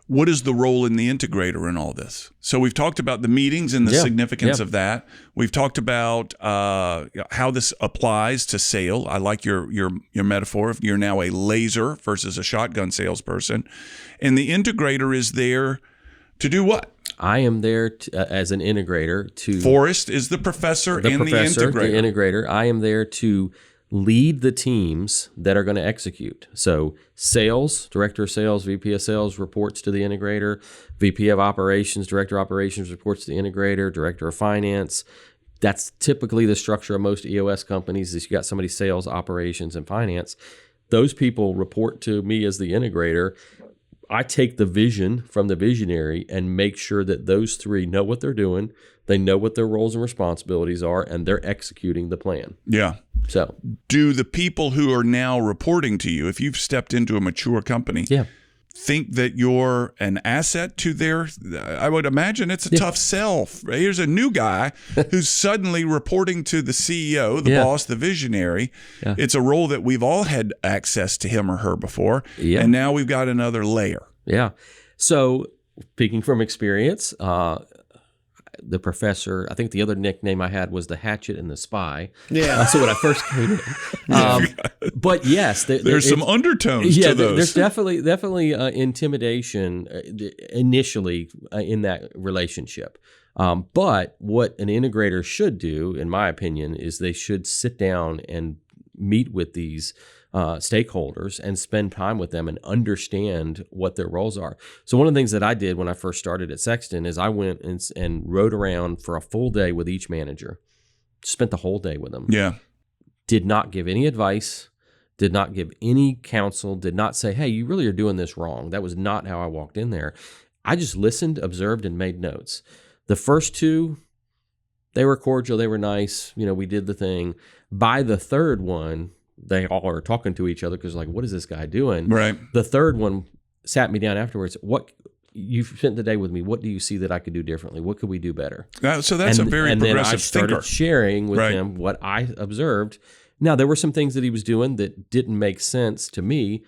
What is the role in the integrator in all this? So we've talked about the meetings and the significance of that. We've talked about how this applies to sale. I like your metaphor. If you're now a laser versus a shotgun salesperson, and the integrator is there to do what? I am there as an integrator to. Forrest is the professor and the integrator. I am there to lead the teams that are going to execute. So sales, director of sales, VP of sales reports to the integrator. VP of operations, director of operations reports to the integrator. Director of finance. That's typically the structure of most EOS companies is you got somebody sales, operations, and finance. Those people report to me as the integrator. I take the vision from the visionary and make sure that those three know what they're doing. They know what their roles and responsibilities are, and they're executing the plan. Yeah. So, do the people who are now reporting to you, if you've stepped into a mature company, think that you're an asset to their? I would imagine it's a tough sell. Here's a new guy who's suddenly reporting to the CEO, the boss, the visionary. Yeah. It's a role that we've all had access to him or her before, and now we've got another layer. Yeah. So, speaking from experience, the professor, I think the other nickname I had was the hatchet and the spy. Yeah. So when I first came in. But yes. There's some undertones to those. There's definitely intimidation initially in that relationship. But what an integrator should do, in my opinion, is they should sit down and meet with these stakeholders and spend time with them and understand what their roles are. So one of the things that I did when I first started at Sexton is I went and rode around for a full day with each manager, spent the whole day with them. Yeah. Did not give any advice, did not give any counsel, did not say, hey, you really are doing this wrong. That was not how I walked in there. I just listened, observed, and made notes. The first two, they were cordial, they were nice. We did the thing. By the third one, they all are talking to each other because like, what is this guy doing? Right. The third one sat me down afterwards. What you've spent the day with me. What do you see that I could do differently? What could we do better? So that's a very progressive thinker. And then I started sharing with him what I observed. Now, there were some things that he was doing that didn't make sense to me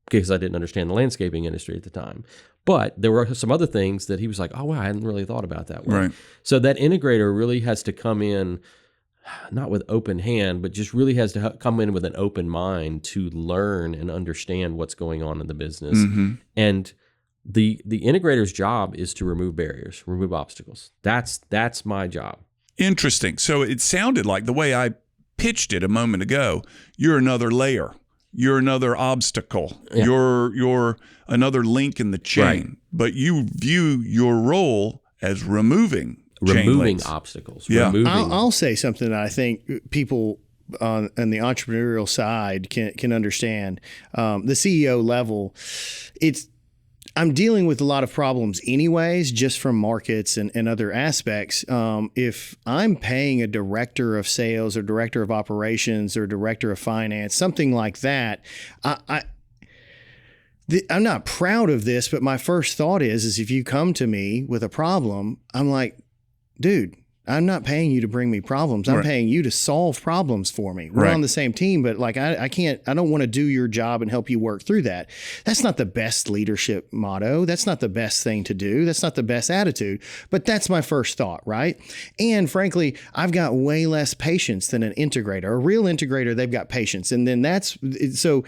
because I didn't understand the landscaping industry at the time. But there were some other things that he was like, oh, wow, I hadn't really thought about that way. Right. So that integrator really has to come in not with open hand, but just really has to come in with an open mind to learn and understand what's going on in the business. Mm-hmm. And the integrator's job is to remove barriers, remove obstacles. That's my job. Interesting. So it sounded like the way I pitched it a moment ago, you're another layer. You're another obstacle. Yeah. You're another link in the chain. Right. But you view your role as removing obstacles. Yeah. I'll say something that I think people on the entrepreneurial side can understand. The CEO level, I'm dealing with a lot of problems anyways, just from markets and other aspects. If I'm paying a director of sales or director of operations or director of finance, something like that, I'm not proud of this, but my first thought is if you come to me with a problem, I'm like, dude, I'm not paying you to bring me problems. I'm Right. paying you to solve problems for me. We're Right. on the same team, but like I don't want to do your job and help you work through that. That's not the best leadership motto. That's not the best thing to do. That's not the best attitude, but that's my first thought, right? And frankly, I've got way less patience than an integrator. A real integrator, they've got patience. And then so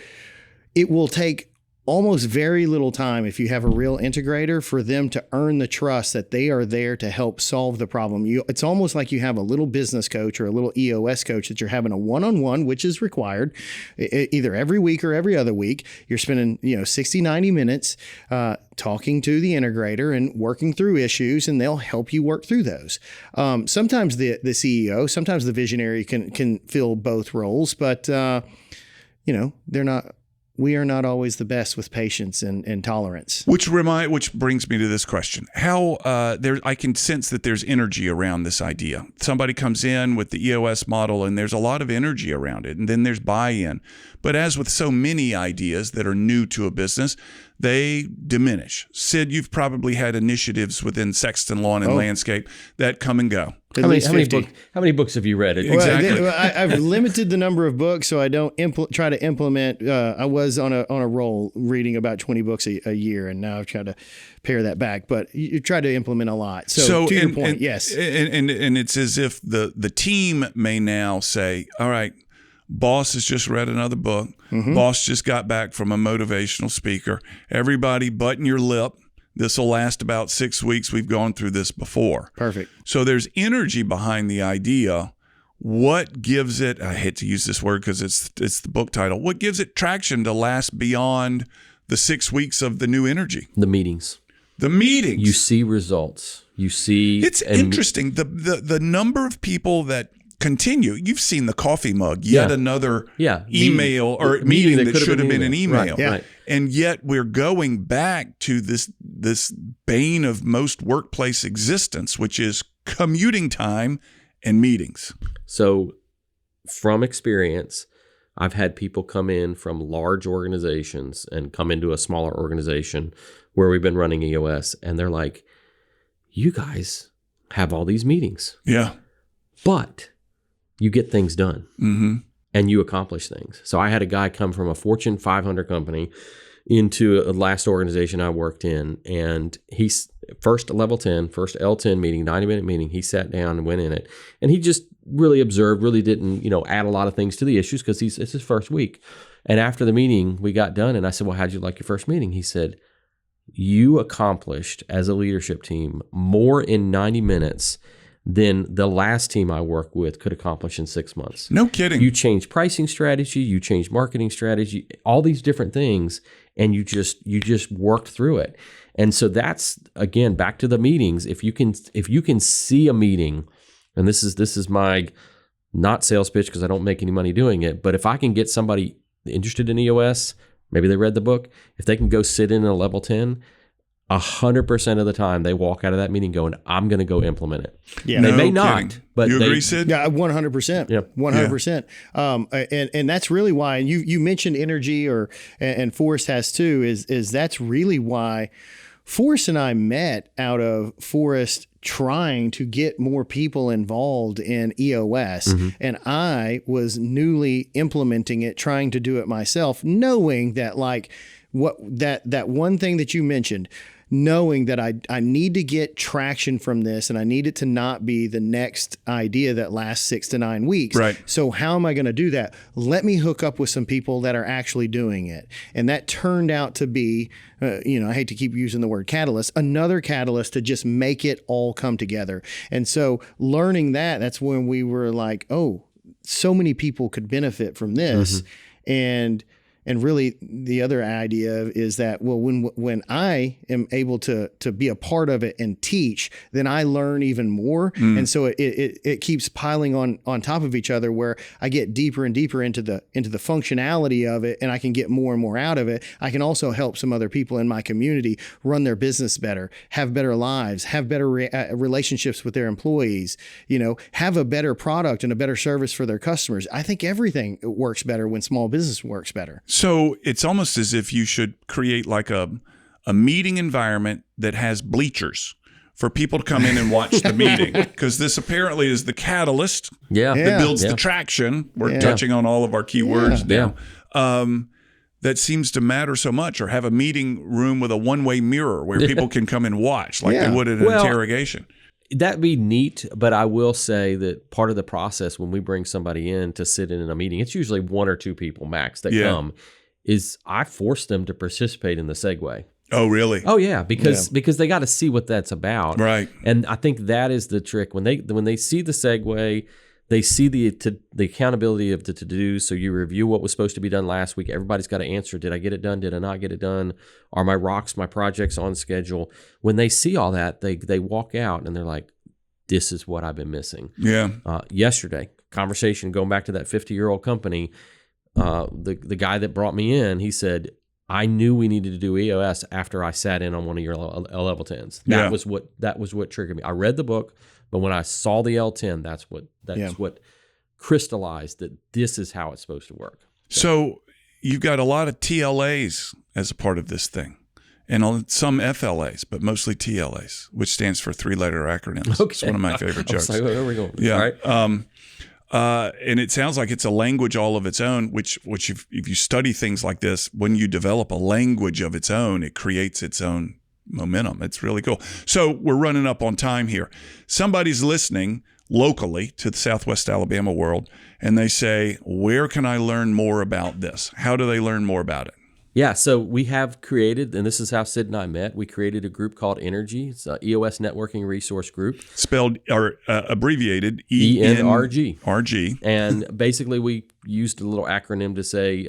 it will take almost very little time if you have a real integrator for them to earn the trust that they are there to help solve the problem. It's almost like you have a little business coach or a little EOS coach that you're having a one-on-one, which is required either every week or every other week. You're spending 60, 90 minutes talking to the integrator and working through issues, and they'll help you work through those. Sometimes the CEO, sometimes the visionary can fill both roles, but we are not always the best with patience and tolerance. Which brings me to this question: how I can sense that there's energy around this idea. Somebody comes in with the EOS model, and there's a lot of energy around it, and then there's buy-in. But as with so many ideas that are new to a business, they diminish. Sid, you've probably had initiatives within Sexton Lawn and Landscape that come and go. At least 50. How many books have you read? Exactly. I've limited the number of books, so I don't try to implement. I was on a roll reading about 20 books a year, and now I've tried to pare that back. But you try to implement a lot. So to your point, yes. And it's as if the team may now say, all right, boss has just read another book. Mm-hmm. Boss just got back from a motivational speaker. Everybody button your lip. This will last about 6 weeks. We've gone through this before. Perfect. So there's energy behind the idea. What gives it, I hate to use this word because it's the book title, what gives it traction to last beyond the 6 weeks of the new energy? The meetings. The meetings. You see results. You see. It's interesting. The number of people that continue. You've seen the coffee mug, yet another email or meeting that should have been an email. Right. Yeah. Right. And yet we're going back to this bane of most workplace existence, which is commuting time and meetings. So from experience, I've had people come in from large organizations and come into a smaller organization where we've been running EOS, and they're like, you guys have all these meetings. Yeah. But you get things done. Mm-hmm. And you accomplish things. So I had a guy come from a Fortune 500 company into a last organization I worked in, and he's first L10 meeting, 90-minute meeting. He sat down and went in it, and he just really observed, really didn't, add a lot of things to the issues because it's his first week. And after the meeting, we got done, and I said, well, how'd you like your first meeting? He said, you accomplished as a leadership team more in 90 minutes than the last team I worked with could accomplish in 6 months. No kidding. You change pricing strategy, you change marketing strategy, all these different things, and you just worked through it. And so that's, again, back to the meetings. If you can see a meeting, and this is my not sales pitch because I don't make any money doing it, but if I can get somebody interested in EOS, maybe they read the book, if they can go sit in a level 10, 100% of the time they walk out of that meeting going, I'm going to go implement it. Yeah. They may kidding. not, but you agree, Sid? Yeah, 100%. Yep. 100%. And that's really why you mentioned energy, and Forrest has too, is that's really why Forrest and I met out of Forrest trying to get more people involved in EOS. Mm-hmm. And I was newly implementing it, trying to do it myself, knowing that that one thing that you mentioned, knowing that I need to get traction from this, and I need it to not be the next idea that lasts 6 to 9 weeks. Right. So how am I going to do that? Let me hook up with some people that are actually doing it. And that turned out to be, I hate to keep using the word catalyst, another catalyst to just make it all come together. And so learning that's when we were like, oh, so many people could benefit from this. Mm-hmm. And really, the other idea is that, well, when I am able to be a part of it and teach, then I learn even more. Mm. And so it keeps piling on top of each other, where I get deeper and deeper into the functionality of it, and I can get more and more out of it. I can also help some other people in my community run their business better, have better lives, have better relationships with their employees, have a better product and a better service for their customers. I think everything works better when small business works better. So it's almost as if you should create like a meeting environment that has bleachers for people to come in and watch the meeting, because this apparently is the catalyst that builds the traction. We're touching on all of our key words now. That seems to matter so much, or have a meeting room with a one-way mirror where people can come and watch like they would at an interrogation. That'd be neat, but I will say that part of the process when we bring somebody in to sit in a meeting, it's usually one or two people max that come, is I force them to participate in the segue. Oh, really? Oh, yeah, because they got to see what that's about. Right. And I think that is the trick. When they see the segue, they see the accountability of the to-do. So you review what was supposed to be done last week. Everybody's got to answer, did I get it done? Did I not get it done? Are my rocks, my projects on schedule? When they see all that, they walk out and they're like, this is what I've been missing. Yeah. Yesterday, conversation going back to that 50-year-old company, the guy that brought me in, he said, I knew we needed to do EOS after I sat in on one of your level 10s. That was what triggered me. I read the book, but when I saw the L10, that's what crystallized that this is how it's supposed to work. So you've got a lot of TLAs as a part of this thing, and some FLAs, but mostly TLAs, which stands for three-letter acronyms. Okay. It's one of my favorite jokes. Like, where are we going? Yeah. All right. And it sounds like it's a language all of its own, which if you study things like this, when you develop a language of its own, it creates its own momentum. It's really cool. So we're running up on time here. Somebody's listening locally to the Southwest Alabama world, and they say, where can I learn more about this? How do they learn more about it? Yeah, so we have created, and this is how Sid and I met, we created a group called Energy. It's an EOS networking resource group. Spelled or abbreviated ENRG. RG. And basically we used a little acronym to say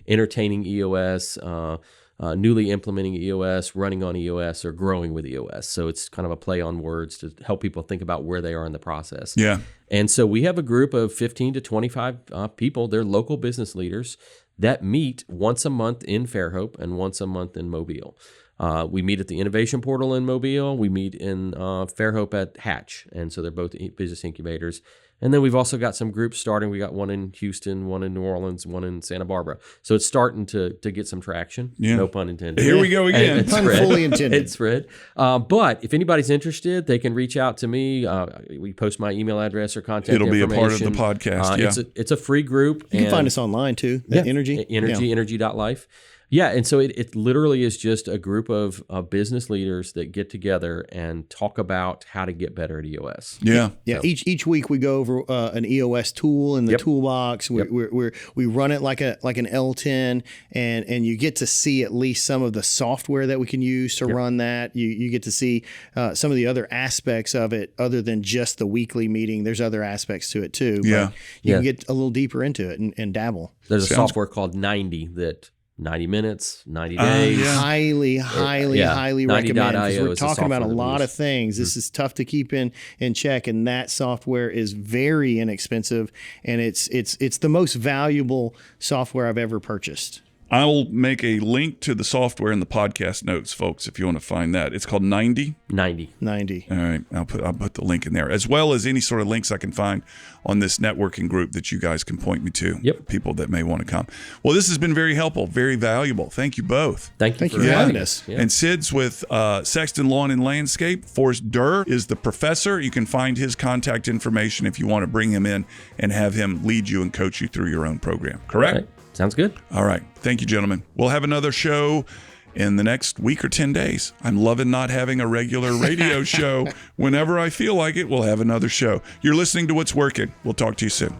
entertaining EOS, newly implementing EOS, running on EOS, or growing with EOS. So it's kind of a play on words to help people think about where they are in the process. Yeah. And so we have a group of 15 to 25 people. They're local business leaders that meet once a month in Fairhope and once a month in Mobile. We meet at the Innovation Portal in Mobile. We meet in Fairhope at Hatch. And so they're both business incubators. And then we've also got some groups starting. We got one in Houston, one in New Orleans, one in Santa Barbara. So it's starting to get some traction. Yeah. No pun intended. Here we go again. Pun fully intended. It's spread. But if anybody's interested, they can reach out to me. We post my email address or contact information. It'll be a part of the podcast. It's a free group. You can find us online too. Energy. Energy.life. Yeah, and so it literally is just a group of business leaders that get together and talk about how to get better at EOS. Yeah. Yeah. So, each week we go over an EOS tool in the toolbox. We run it like an L10, and you get to see at least some of the software that we can use to run that. You get to see some of the other aspects of it other than just the weekly meeting. There's other aspects to it too. Yeah. But you can get a little deeper into it and dabble. There's a software called 90 that 90 minutes, 90 days. Highly recommend, because we're talking about a lot of things. Mm-hmm. This is tough to keep in check, and that software is very inexpensive, and it's the most valuable software I've ever purchased. I'll make a link to the software in the podcast notes, folks, if you want to find that. It's called 90. 90. All right. I'll put the link in there, as well as any sort of links I can find on this networking group that you guys can point me to. Yep. People that may want to come. Well, this has been very helpful, very valuable. Thank you both. Thank you for having us. Yeah. And Sid's with Sexton Lawn and Landscape. Forrest Derr is the professor. You can find his contact information if you want to bring him in and have him lead you and coach you through your own program. Correct? All right. Sounds good. All right. Thank you, gentlemen. We'll have another show in the next week or 10 days. I'm loving not having a regular radio show. Whenever I feel like it, we'll have another show. You're listening to What's Working. We'll talk to you soon.